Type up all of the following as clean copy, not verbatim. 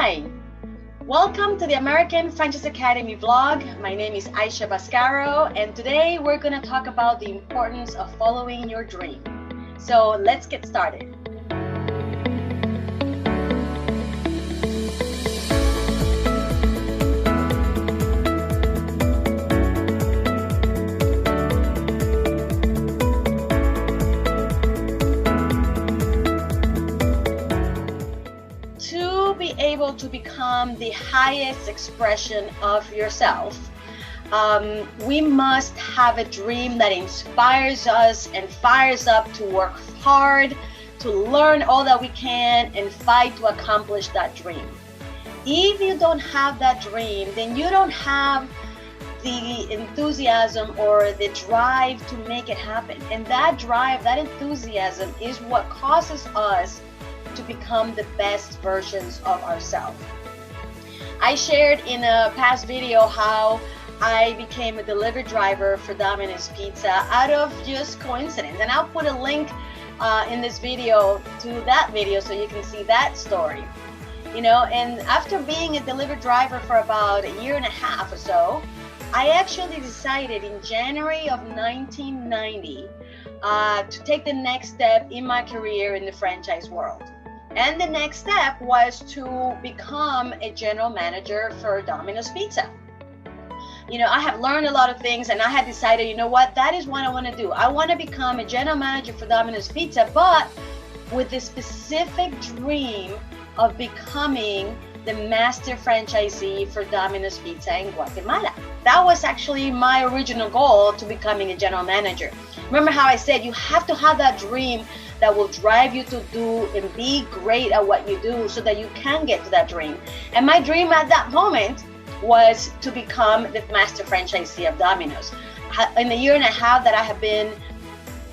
Hi, welcome to the American Franchise Academy vlog. My name is Aisha Bascaro, and today we're going to talk about the importance of following your dream. So let's get started. To be able to become the highest expression of yourself, we must have a dream that inspires us and fires up to work hard, to learn all that we can and fight to accomplish that dream. If you don't have that dream, then you don't have the enthusiasm or the drive to make it happen. And that drive, that enthusiasm is what causes us to become the best versions of ourselves. I shared in a past video how I became a delivery driver for Domino's Pizza out of just coincidence, and I'll put a link in this video to that video so you can see that story. And after being a delivery driver for about a year and a half or so, I actually decided in January of 1990 to take the next step in my career in the franchise world. And the next step was to become a general manager for Domino's Pizza. I have learned a lot of things, and I had decided, that is what I want to do. I want to become a general manager for Domino's Pizza, but with the specific dream of becoming the master franchisee for Domino's Pizza in Guatemala. That was actually my original goal, to becoming a general manager. Remember how I said you have to have that dream that will drive you to do and be great at what you do so that you can get to that dream. And my dream at that moment was to become the master franchisee of Domino's. In the year and a half that I have been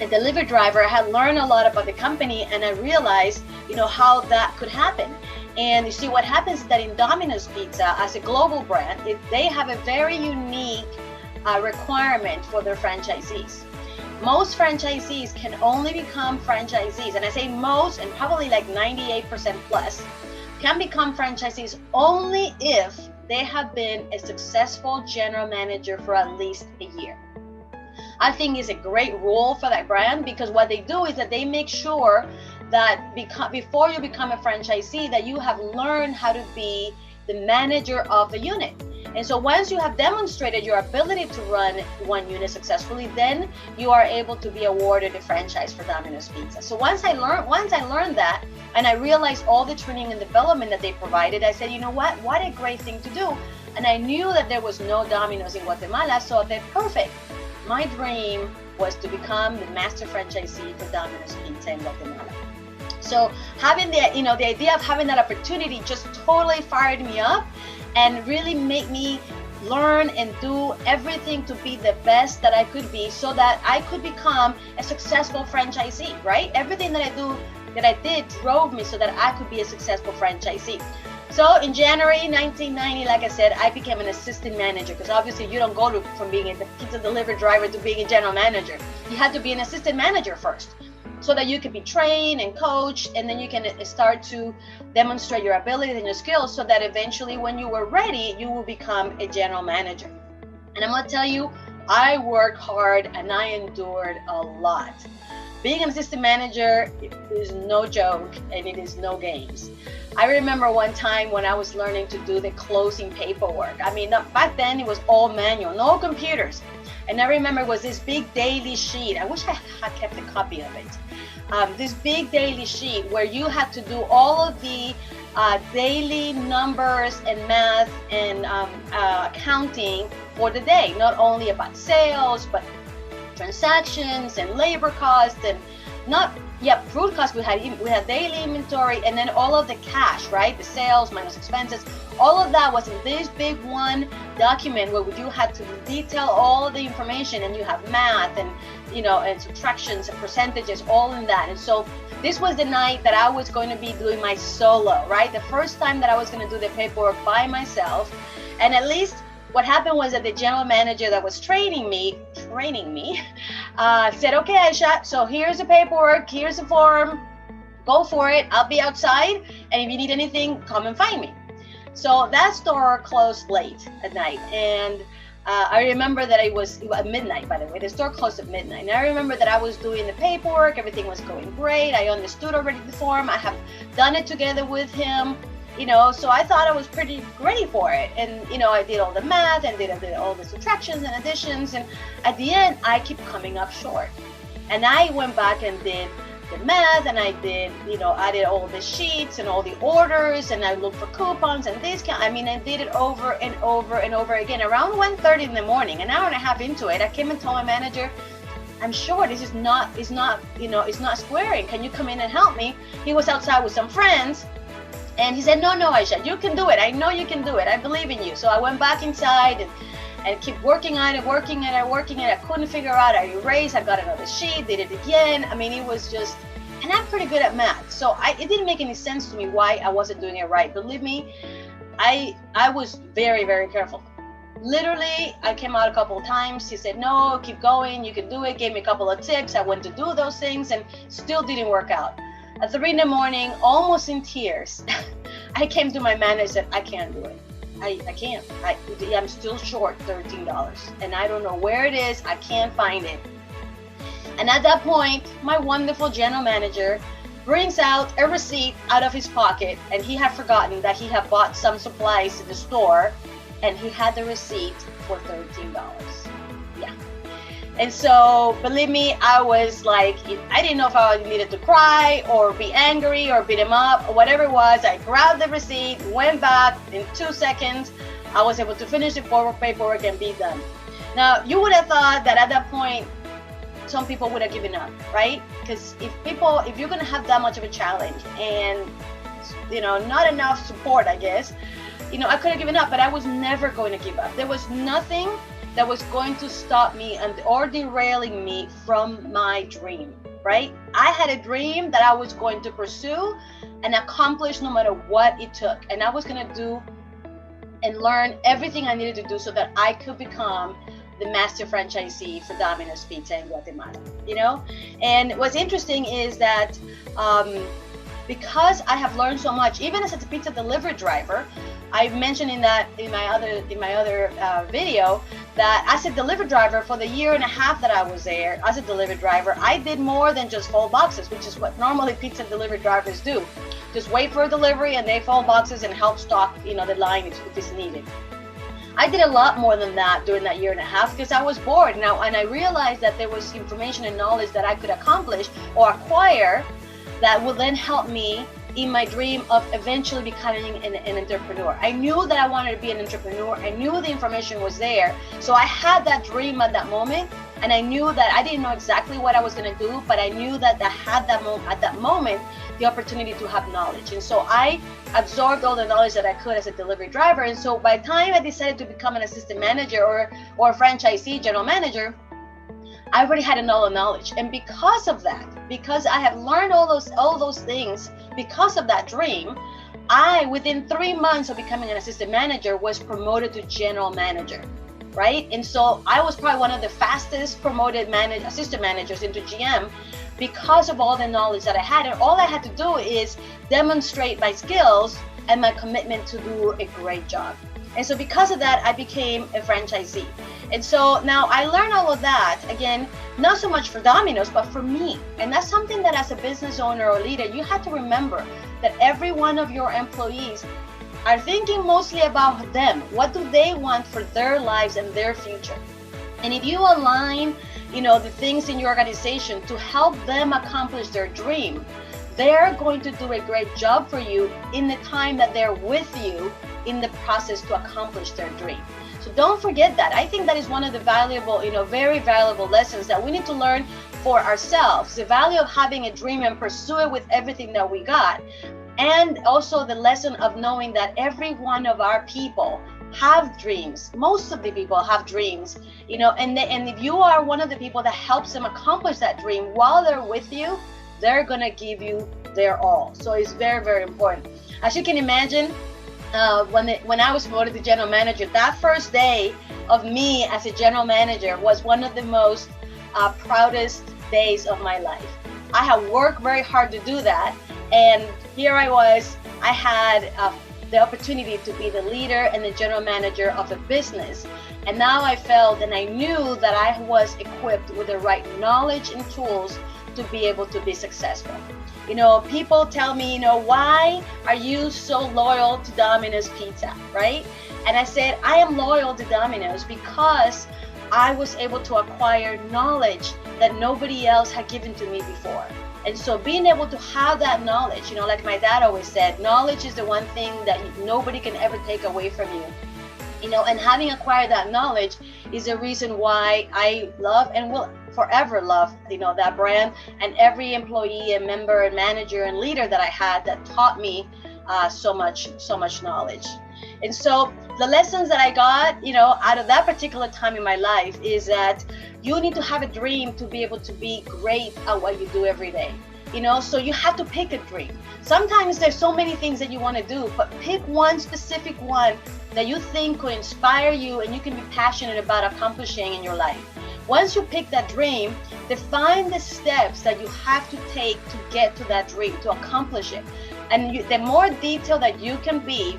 a delivery driver, I had learned a lot about the company, and I realized, how that could happen. And you see, what happens is that in Domino's Pizza, as a global brand, they have a very unique requirement for their franchisees. Most franchisees can only become franchisees, and I say most, and probably like 98% plus, can become franchisees only if they have been a successful general manager for at least a year. I think it's a great rule for that brand, because what they do is that they make sure that before you become a franchisee, that you have learned how to be the manager of the unit. And so once you have demonstrated your ability to run one unit successfully, then you are able to be awarded a franchise for Domino's Pizza. So once I learned that, and I realized all the training and development that they provided, I said, what a great thing to do. And I knew that there was no Domino's in Guatemala, so I said, perfect. My dream was to become the master franchisee for Domino's Pizza in Guatemala. So having the idea of having that opportunity just totally fired me up and really made me learn and do everything to be the best that I could be, so that I could become a successful franchisee, right? Everything that I did drove me so that I could be a successful franchisee. So in January 1990, like I said, I became an assistant manager, because obviously you don't go from being a pizza delivery driver to being a general manager. You had to be an assistant manager first, so that you could be trained and coached, and then you can start to demonstrate your abilities and your skills, so that eventually when you were ready, you will become a general manager. And I'm gonna tell you, I worked hard and I endured a lot. Being an assistant manager is no joke, and it is no games. I remember one time when I was learning to do the closing paperwork. Back then it was all manual, no computers. And I remember it was this big daily sheet. I wish I had kept a copy of it. This big daily sheet where you had to do all of the daily numbers and math and accounting for the day. Not only about sales, but transactions and labor costs, and food costs. We had daily inventory, and then all of the cash, right? The sales minus expenses. All of that was in this big one document where you had to detail all of the information, and you have math and and subtractions and percentages, all in that. And so this was the night that I was going to be doing my solo, right? The first time that I was going to do the paperwork by myself. And at least what happened was that the general manager that was training me, said, okay, Aisha, so here's the paperwork, here's the form, go for it. I'll be outside, and if you need anything, come and find me. So that store closed late at night, and I remember that it was at midnight, by the way. The store closed at midnight. And I remember that I was doing the paperwork. Everything was going great. I understood already the form. I have done it together with him, so I thought I was pretty ready for it. And, I did all the math and did all the subtractions and additions. And at the end, I keep coming up short. And I went back and did the math, and I did, I did all the sheets and all the orders, and I looked for coupons and discount. I did it over and over and over again. Around 1:30 in the morning, an hour and a half into it, I came and told my manager, I'm sure this is not, it's not squaring. Can you come in and help me? He was outside with some friends, and he said, no, Aisha, you can do it. I know you can do it. I believe in you. So I went back inside and keep working on it. I couldn't figure out. I erased. I got another sheet, did it again. It was just, and I'm pretty good at math. So it didn't make any sense to me why I wasn't doing it right. Believe me, I was very, very careful. Literally, I came out a couple of times. He said, no, keep going. You can do it. Gave me a couple of tips. I went to do those things and still didn't work out. At 3 in the morning, almost in tears, I came to my manager and said, I can't do it. I can't. I'm still short $13, and I don't know where it is. I can't find it. And at that point, my wonderful general manager brings out a receipt out of his pocket, and he had forgotten that he had bought some supplies in the store, and he had the receipt for $13. Yeah. And so, believe me, I was like, I didn't know if I needed to cry or be angry or beat him up or whatever it was. I grabbed the receipt, went back in 2 seconds. I was able to finish the paperwork and be done. Now, you would have thought that at that point, some people would have given up, right? Because if you're going to have that much of a challenge and, not enough support, I guess, I could have given up, but I was never going to give up. There was nothing that was going to stop me or derailing me from my dream, right? I had a dream that I was going to pursue and accomplish no matter what it took. And I was going to do and learn everything I needed to do so that I could become the master franchisee for Domino's Pizza in Guatemala, And what's interesting is that because I have learned so much, even as a pizza delivery driver, I mentioned in my other video that as a delivery driver for the 1.5 years that I was there as a delivery driver, I did more than just fold boxes, which is what normally pizza delivery drivers do. Just wait for a delivery and they fold boxes and help stock, the line if it's needed. I did a lot more than that during that 1.5 years because I was bored now, and I realized that there was information and knowledge that I could accomplish or acquire that will then help me in my dream of eventually becoming an entrepreneur. I knew that I wanted to be an entrepreneur. I knew the information was there. So I had that dream at that moment, and I knew that I didn't know exactly what I was going to do, but I knew that I had at that moment the opportunity to have knowledge. And so I absorbed all the knowledge that I could as a delivery driver. And so by the time I decided to become an assistant manager or a franchisee general manager, I already had all the knowledge. And because of that, because I have learned all those things, because of that dream, I, within 3 months of becoming an assistant manager, was promoted to general manager, right? And so I was probably one of the fastest promoted assistant managers into GM because of all the knowledge that I had. And all I had to do is demonstrate my skills and my commitment to do a great job. And so because of that, I became a franchisee. And so now I learned all of that, again, not so much for Domino's, but for me. And that's something that as a business owner or leader, you have to remember that every one of your employees are thinking mostly about them. What do they want for their lives and their future? And if you align, the things in your organization to help them accomplish their dream, they're going to do a great job for you in the time that they're with you in the process to accomplish their dream. So don't forget that. I think that is one of the valuable, very valuable lessons that we need to learn for ourselves. The value of having a dream and pursue it with everything that we got. And also the lesson of knowing that every one of our people have dreams. Most of the people have dreams, and if you are one of the people that helps them accomplish that dream while they're with you, they're going to give you their all. So it's very, very important. As you can imagine, when I was promoted to general manager, that first day of me as a general manager was one of the most proudest days of my life. I had worked very hard to do that, and here I was. I had the opportunity to be the leader and the general manager of a business. And now I felt and I knew that I was equipped with the right knowledge and tools to be able to be successful. You know, people tell me, you know, why are you so loyal to Domino's Pizza, right? And I said, I am loyal to Domino's because I was able to acquire knowledge that nobody else had given to me before. And so being able to have that knowledge, you know, like my dad always said, knowledge is the one thing that nobody can ever take away from you. You know, and having acquired that knowledge is the reason why I love and will forever love, you know, that brand, and every employee and member and manager and leader that I had that taught me so much knowledge. And so the lessons that I got, you know, out of that particular time in my life is that you need to have a dream to be able to be great at what you do every day. You know, so you have to pick a dream. Sometimes there's so many things that you want to do, but pick one specific one that you think could inspire you and you can be passionate about accomplishing in your life. Once you pick that dream, define the steps that you have to take to get to that dream, to accomplish it. And the more detailed that you can be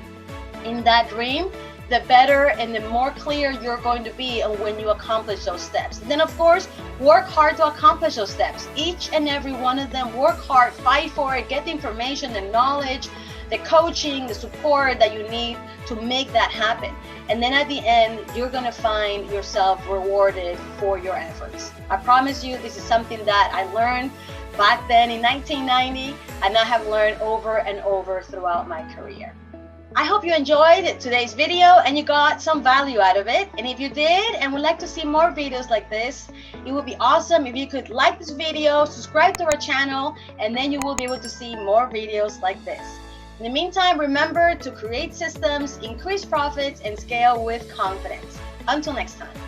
in that dream, the better and the more clear you're going to be on when you accomplish those steps. And then, of course, work hard to accomplish those steps. Each and every one of them, work hard, fight for it, get the information, the knowledge, the coaching, the support that you need to make that happen. And then at the end, you're going to find yourself rewarded for your efforts. I promise you, this is something that I learned back then in 1990, and I have learned over and over throughout my career. I hope you enjoyed today's video and you got some value out of it. And if you did and would like to see more videos like this, it would be awesome if you could like this video, subscribe to our channel, and then you will be able to see more videos like this. In the meantime, remember to create systems, increase profits, and scale with confidence. Until next time.